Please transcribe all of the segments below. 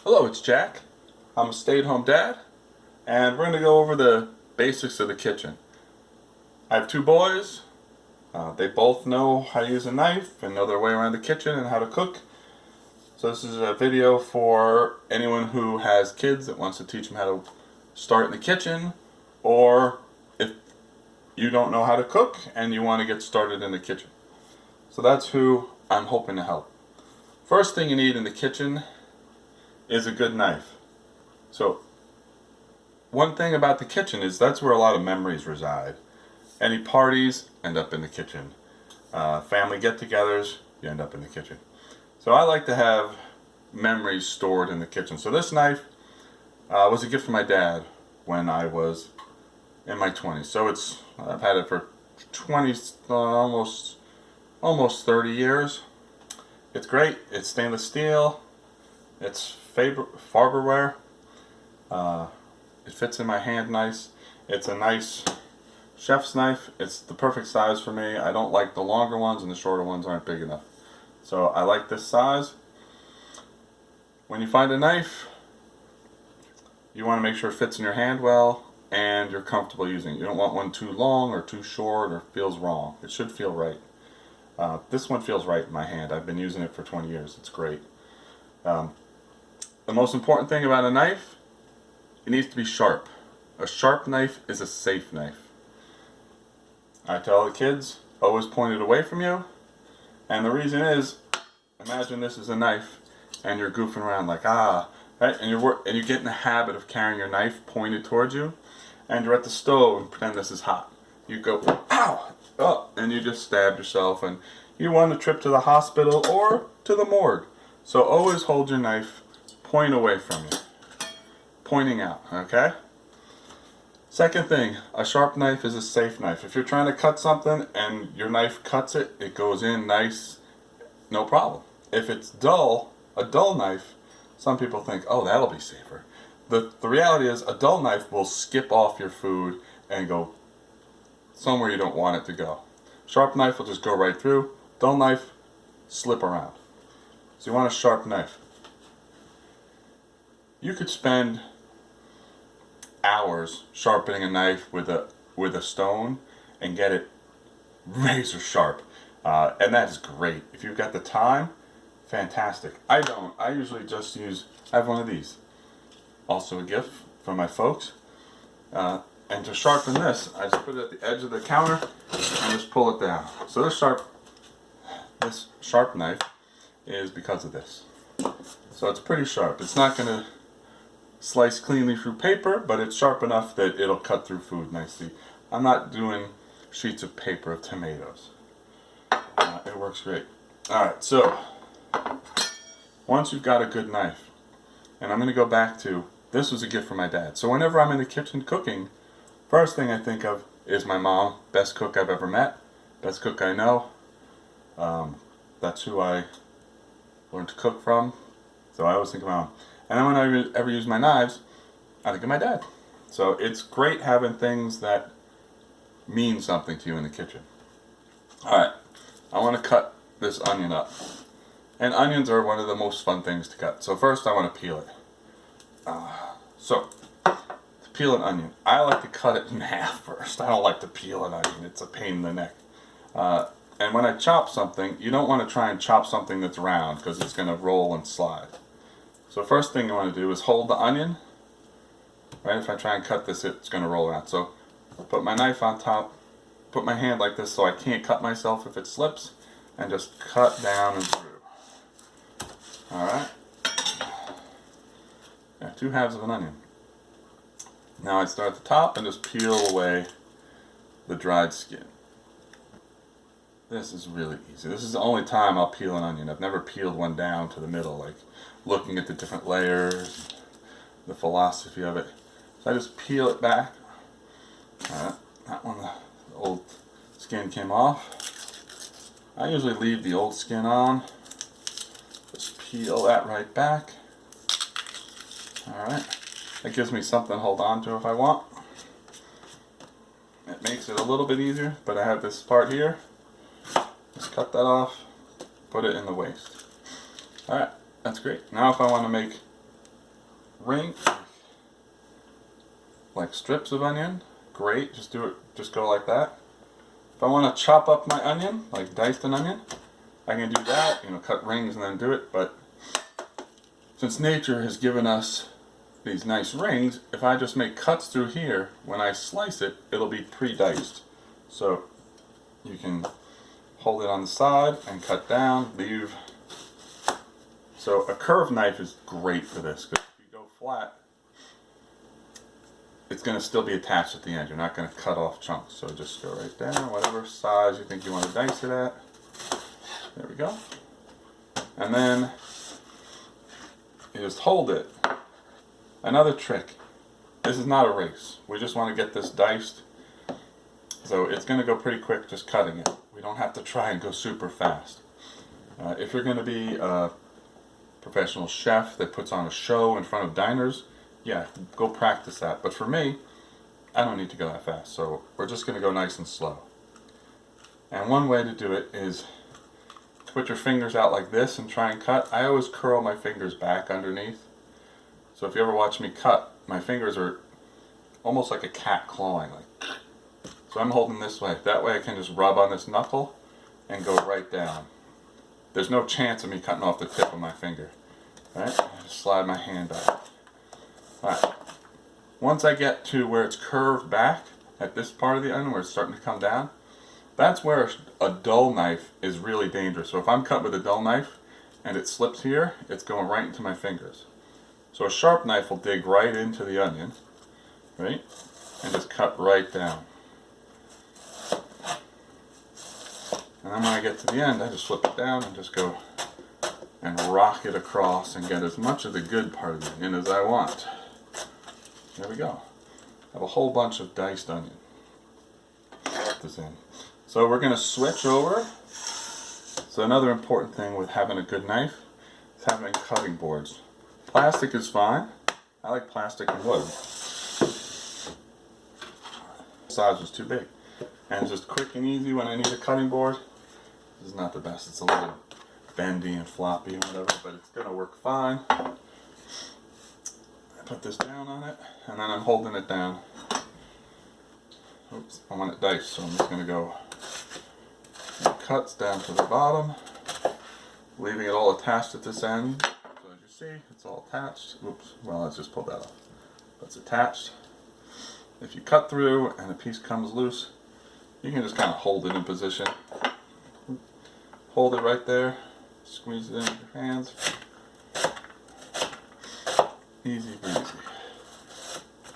Hello, it's Jack. I'm a stay-at-home dad, and we're going to go over the basics of the kitchen. I have two boys. They both know how to use a knife and know their way around the kitchen and how to cook. So this is a video for anyone who has kids that wants to teach them how to start in the kitchen, or if you don't know how to cook and you want to get started in the kitchen. So that's who I'm hoping to help. First thing you need in the kitchen is a good knife. So one thing about the kitchen is that's where a lot of memories reside. Any parties end up in the kitchen. Family get-togethers, you end up in the kitchen. So I like to have memories stored in the kitchen. So this knife was a gift from my dad when I was in my 20s. So I've had it for 20, almost 30 years. It's great. It's stainless steel. It's Farberware. It fits in my hand nice. It's a nice chef's knife. It's the perfect size for me. I don't like the longer ones, and the shorter ones aren't big enough. So I like this size. When you find a knife, you want to make sure it fits in your hand well and you're comfortable using it. You don't want one too long or too short or feels wrong. It should feel right. This one feels right in my hand. I've been using it for 20 years. It's great. The most important thing about a knife, it needs to be sharp. A sharp knife is a safe knife. I tell the kids, always point it away from you. And the reason is, imagine this is a knife and you're goofing around like, right? And you get in the habit of carrying your knife pointed towards you, and you're at the stove and pretend this is hot. You go, ow, oh, and you just stab yourself, and you want a trip to the hospital or to the morgue. So always hold your knife point away from you, pointing out, okay? Second thing, a sharp knife is a safe knife. If you're trying to cut something and your knife cuts it, it goes in nice, no problem. If it's dull, a dull knife, some people think, oh, that'll be safer. The reality is a dull knife will skip off your food and go somewhere you don't want it to go. Sharp knife will just go right through. Dull knife, slip around. So you want a sharp knife. You could spend hours sharpening a knife with a stone and get it razor sharp, and that is great. If you've got the time, fantastic. I don't. I usually just I have one of these. Also a gift from my folks. And to sharpen this, I just put it at the edge of the counter and just pull it down. So this sharp knife is because of this. So it's pretty sharp. It's not going to slice cleanly through paper, but it's sharp enough that it'll cut through food nicely. I'm not doing sheets of paper of tomatoes. It works great. Alright, so once you've got a good knife, and I'm going to go back to, this was a gift from my dad. So whenever I'm in the kitchen cooking, first thing I think of is my mom. Best cook I've ever met, best cook I know. That's who I learned to cook from. So I always think of mom. And then when I ever use my knives, I think of my dad. So it's great having things that mean something to you in the kitchen. Alright, I want to cut this onion up. And onions are one of the most fun things to cut. So first I want to peel it. To peel an onion, I like to cut it in half first. I don't like to peel an onion. It's a pain in the neck. And when I chop something, you don't want to try and chop something that's round because it's going to roll and slide. So first thing you want to do is hold the onion. Right, if I try and cut this, it's going to roll around. So put my knife on top, put my hand like this so I can't cut myself if it slips, and just cut down and through. Alright? Yeah, 2 halves of an onion. Now I start at the top and just peel away the dried skin. This is really easy. This is the only time I'll peel an onion. I've never peeled one down to the middle, like looking at the different layers, the philosophy of it. So I just peel it back. Alright, that one, the old skin came off. I usually leave the old skin on. Just peel that right back. Alright, that gives me something to hold on to if I want. It makes it a little bit easier, but I have this part here. Just cut that off, put it in the waste. Alright, that's great. Now if I want to make ring, like strips of onion, great, just do it, just go like that. If I want to chop up my onion, like diced an onion, I can do that, cut rings and then do it, but since nature has given us these nice rings, if I just make cuts through here, when I slice it, it'll be pre-diced. So you can hold it on the side and cut down, leave. So a curved knife is great for this, because if you go flat, it's going to still be attached at the end. You're not going to cut off chunks. So just go right down, whatever size you think you want to dice it at. There we go. And then you just hold it. Another trick, this is not a race. We just want to get this diced. So it's going to go pretty quick just cutting it. We don't have to try and go super fast. If you're going to be a professional chef that puts on a show in front of diners, yeah, go practice that. But for me, I don't need to go that fast. So we're just going to go nice and slow. And one way to do it is to put your fingers out like this and try and cut. I always curl my fingers back underneath. So if you ever watch me cut, my fingers are almost like a cat clawing. So I'm holding this way. That way I can just rub on this knuckle and go right down. There's no chance of me cutting off the tip of my finger. Alright, just slide my hand out. Alright, once I get to where it's curved back, at this part of the onion where it's starting to come down, that's where a dull knife is really dangerous. So if I'm cut with a dull knife and it slips here, it's going right into my fingers. So a sharp knife will dig right into the onion, right, and just cut right down. And then when I get to the end, I just flip it down and just go and rock it across and get as much of the good part of the onion as I want. There we go. I have a whole bunch of diced onion. Put this in. So we're going to switch over. So another important thing with having a good knife is having cutting boards. Plastic is fine. I like plastic and wood. The size was too big. And just quick and easy when I need a cutting board. This is not the best. It's a little bendy and floppy and whatever, but it's going to work fine. I put this down on it, and then I'm holding it down. Oops, I want it diced, so I'm just going to go cuts down to the bottom, leaving it all attached at this end. So as you see, it's all attached. Oops, well, let's just pull that off. It's attached. If you cut through and a piece comes loose, you can just kind of hold it in position. Hold it right there, squeeze it in with your hands. Easy breezy.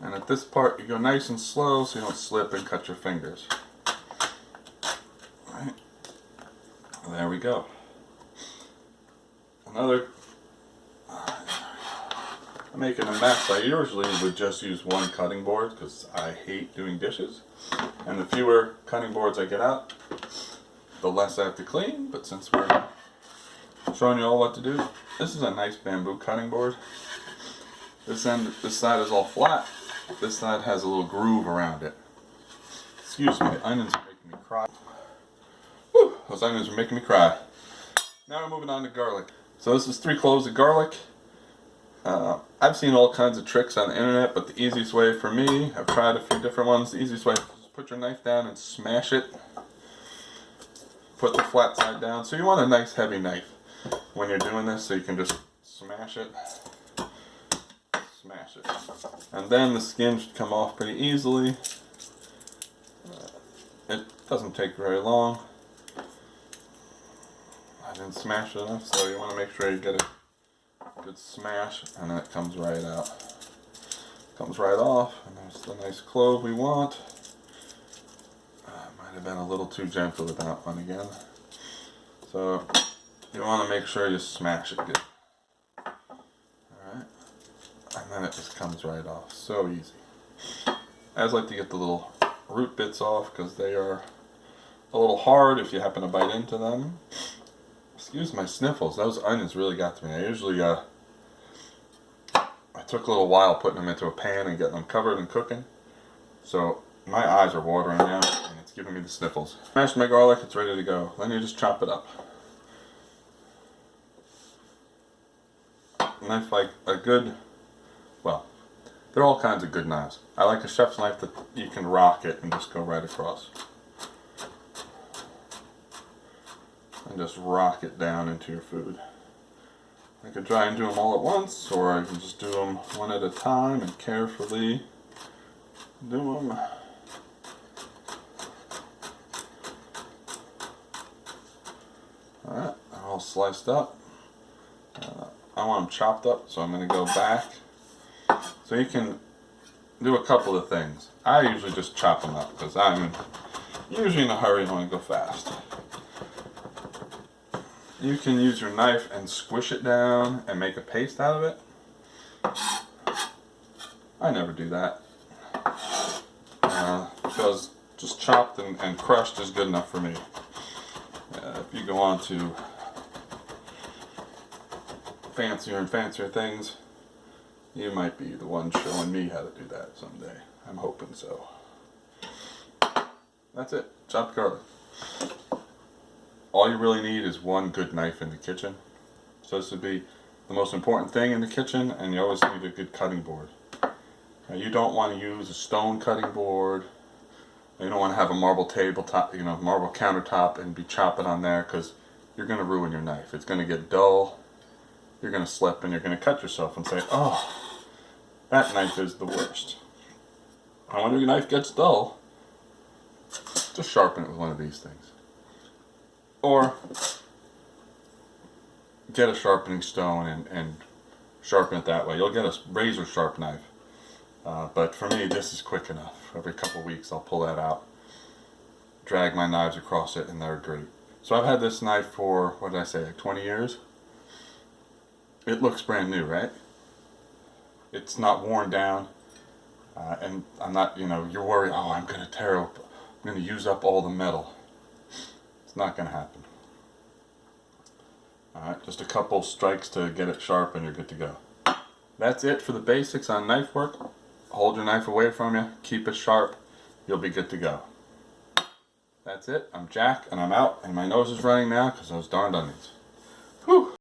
And at this part, you go nice and slow so you don't slip and cut your fingers. Alright, there we go. I'm making a mess. I usually would just use one cutting board because I hate doing dishes. And the fewer cutting boards I get out, the less I have to clean. But since we're showing you all what to do, this is a nice bamboo cutting board. This side is all flat. This side has a little groove around it. Excuse me, the onions are making me cry. Whew, those onions are making me cry. Now we're moving on to garlic. So this is 3 cloves of garlic. I've seen all kinds of tricks on the internet, but the easiest way for me, I've tried a few different ones, the easiest way is just put your knife down and smash it. Put the flat side down. So you want a nice heavy knife when you're doing this, so you can just smash it. Smash it. And then the skin should come off pretty easily. It doesn't take very long. I didn't smash it enough, so you want to make sure you get a good smash, and then it comes right out. Comes right off, and there's the nice clove we want. Might have been a little too gentle with that one again. So you want to make sure you smash it good. Alright. And then it just comes right off. So easy. I always like to get the little root bits off because they are a little hard if you happen to bite into them. Excuse my sniffles. Those onions really got to me. I usually I took a little while putting them into a pan and getting them covered and cooking. So my eyes are watering now and it's giving me the sniffles. Smashed my garlic, it's ready to go. Then you just chop it up. Knife like a good They're all kinds of good knives. I like a chef's knife that you can rock it and just go right across. And just rock it down into your food. I could try and do them all at once, or I can just do them one at a time and carefully do them. Alright, they're all sliced up. I want them chopped up, so I'm going to go back. So you can do a couple of things. I usually just chop them up because I'm usually in a hurry and want to go fast. You can use your knife and squish it down and make a paste out of it. I never do that. Because just chopped and crushed is good enough for me. If you go on to fancier and fancier things, you might be the one showing me how to do that someday. I'm hoping so. That's it. Chopped garlic. All you really need is one good knife in the kitchen. So this would be the most important thing in the kitchen, and you always need a good cutting board. Now, you don't want to use a stone cutting board. You don't want to have a marble tabletop, marble countertop and be chopping on there, because you're going to ruin your knife. It's going to get dull. You're going to slip and you're going to cut yourself and say, oh, that knife is the worst. And when your knife gets dull, just sharpen it with one of these things. Or get a sharpening stone and sharpen it that way. You'll get a razor sharp knife. But for me, this is quick enough. Every couple weeks I'll pull that out, drag my knives across it, and they're great. So I've had this knife for, what did I say, like 20 years? It looks brand new, right? It's not worn down. And I'm not, you're worried, oh, I'm going to use up all the metal. It's not going to happen. Alright, just a couple strikes to get it sharp and you're good to go. That's it for the basics on knife work. Hold your knife away from you, keep it sharp, you'll be good to go. That's it. I'm Jack and I'm out, and my nose is running now because those darned onions. Whew.